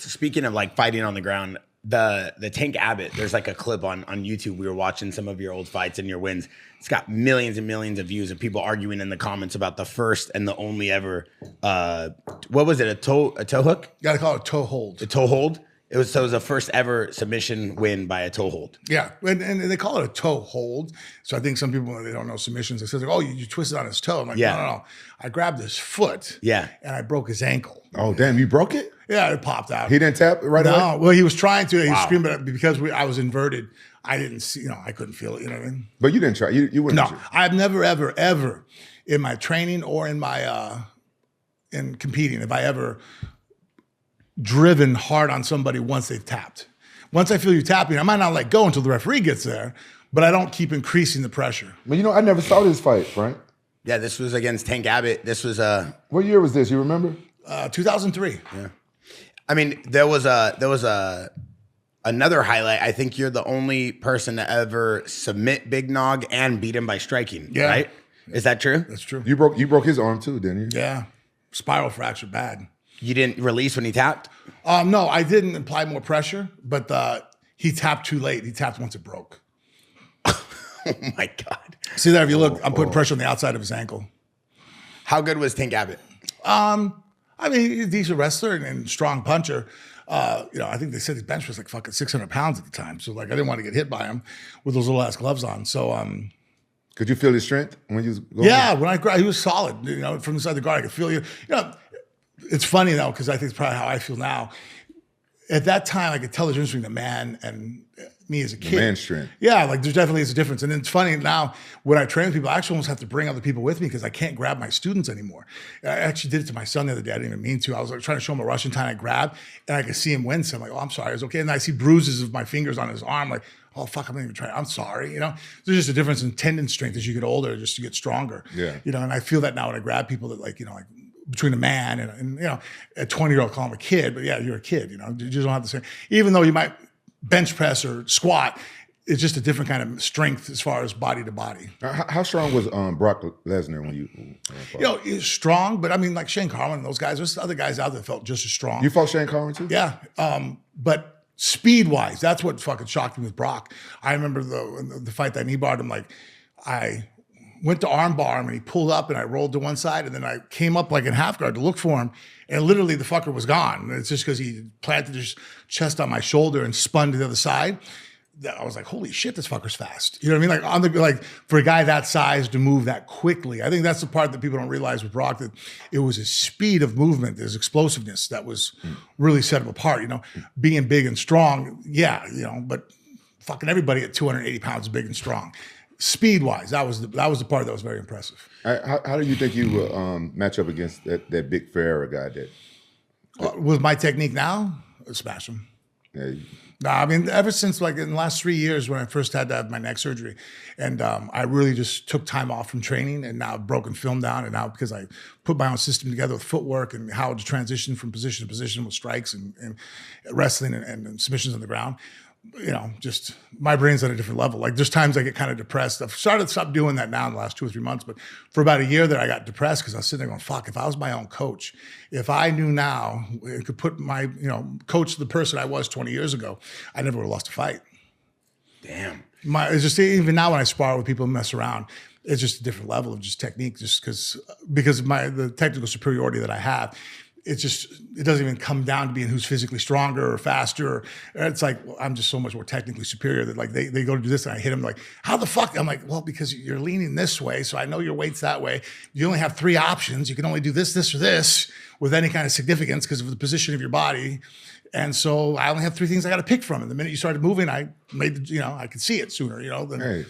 speaking of like fighting on the ground, the Tank Abbott, there's like a clip on YouTube. We were watching some of your old fights and your wins. It's got millions and millions of views of people arguing in the comments about the first and the only ever, what was it, a toe hook? You got to call it toe hold. A toe hold? It was the first ever submission win by a toe hold. Yeah, and they call it a toe hold. So I think some people, when they don't know submissions, they say, like, oh, you twisted on his toe. I'm like, no. I grabbed his foot and I broke his ankle. Oh, damn, you broke it? Yeah, it popped out. He didn't tap right away? No, well, he was trying to. He was screaming, but because I was inverted, I didn't see, I couldn't feel it, you know what I mean? But you didn't try, you wouldn't try. I've never, ever, ever in my training or in my, in competing, have I ever driven hard on somebody once they've tapped. Once I feel you tapping, I might not let go until the referee gets there, but I don't keep increasing the pressure. But I never saw this fight, Frank. Yeah, this was against Tank Abbott. This was what year was this? You remember? 2003. Yeah. I mean, there was another highlight. I think you're the only person to ever submit Big Nog and beat him by striking. Yeah. Right? Is that true? That's true. You broke his arm too, didn't you? Yeah. Spiral fracture, bad. You didn't release when he tapped? No, I didn't apply more pressure, but he tapped too late. He tapped once it broke. Oh my God. See there, if you look, I'm putting pressure on the outside of his ankle. How good was Tank Abbott? I mean, he's a decent wrestler and strong puncher. I think they said his bench was like fucking 600 pounds at the time. So like, I didn't want to get hit by him with those little ass gloves on. So, could you feel his strength when you was going? Yeah, when I grabbed, he was solid. From the side of the guard, I could feel you. It's funny though, because I think it's probably how I feel now. At that time, I could tell the difference between the man and me as a kid. The man strength. Yeah, like there definitely is a difference. And it's funny now, when I train with people, I actually almost have to bring other people with me because I can't grab my students anymore. I actually did it to my son the other day. I didn't even mean to. I was like trying to show him a Russian time I grabbed, and I could see him wince. I'm like, oh, I'm sorry, it's okay. And I see bruises of my fingers on his arm, like, oh, fuck, I'm not even trying. I'm sorry, There's just a difference in tendon strength as you get older, just to get stronger. Yeah. And I feel that now when I grab people that like between a man and a 20-year-old call him a kid, but yeah, you're a kid, you just don't have the same, even though you might bench press or squat, it's just a different kind of strength as far as body to body. How strong was Brock Lesnar when you fought? He's strong, but I mean, like Shane Carwin and those guys, there's other guys out there that felt just as strong. You fought Shane Carwin too? Yeah, but speed-wise, that's what fucking shocked me with Brock. I remember the fight that knee barred him, like I went to arm bar him and he pulled up and I rolled to one side and then I came up like in half guard to look for him and literally the fucker was gone. It's just because he planted his chest on my shoulder and spun to the other side. I was like, holy shit, this fucker's fast. You know what I mean? Like for a guy that size to move that quickly, I think that's the part that people don't realize with Brock, that it was his speed of movement, his explosiveness that was really set him apart. Being big and strong, yeah, but fucking everybody at 280 pounds is big and strong. Speed-wise, that was the part that was very impressive. How do you think you will match up against that big Ferreira guy? With my technique now, I'd smash him. Yeah. I mean, ever since like in the last 3 years when I first had to have my neck surgery, and I really just took time off from training, and now I've broken film down, and now because I put my own system together with footwork and how to transition from position to position with strikes and wrestling and submissions on the ground, just my brain's at a different level. Like there's times I get kind of depressed. I've started to stop doing that now in the last 2 or 3 months, but for about a year there, I got depressed because I was sitting there going, fuck, if I was my own coach, if I knew now, I could put my, coach the person I was 20 years ago, I never would have lost a fight. Damn. It's just, even now when I spar with people and mess around, it's just a different level of just technique, just because of the technical superiority that I have. It doesn't even come down to being who's physically stronger or faster. It's like, well, I'm just so much more technically superior that like they go to do this and I hit them like, how the fuck? I'm like, well, because you're leaning this way. So I know your weight's that way. You only have 3 options. You can only do this, this, or this with any kind of significance because of the position of your body. And so I only have 3 things I got to pick from. And the minute you started moving, I made, I could see it sooner, than. Hey,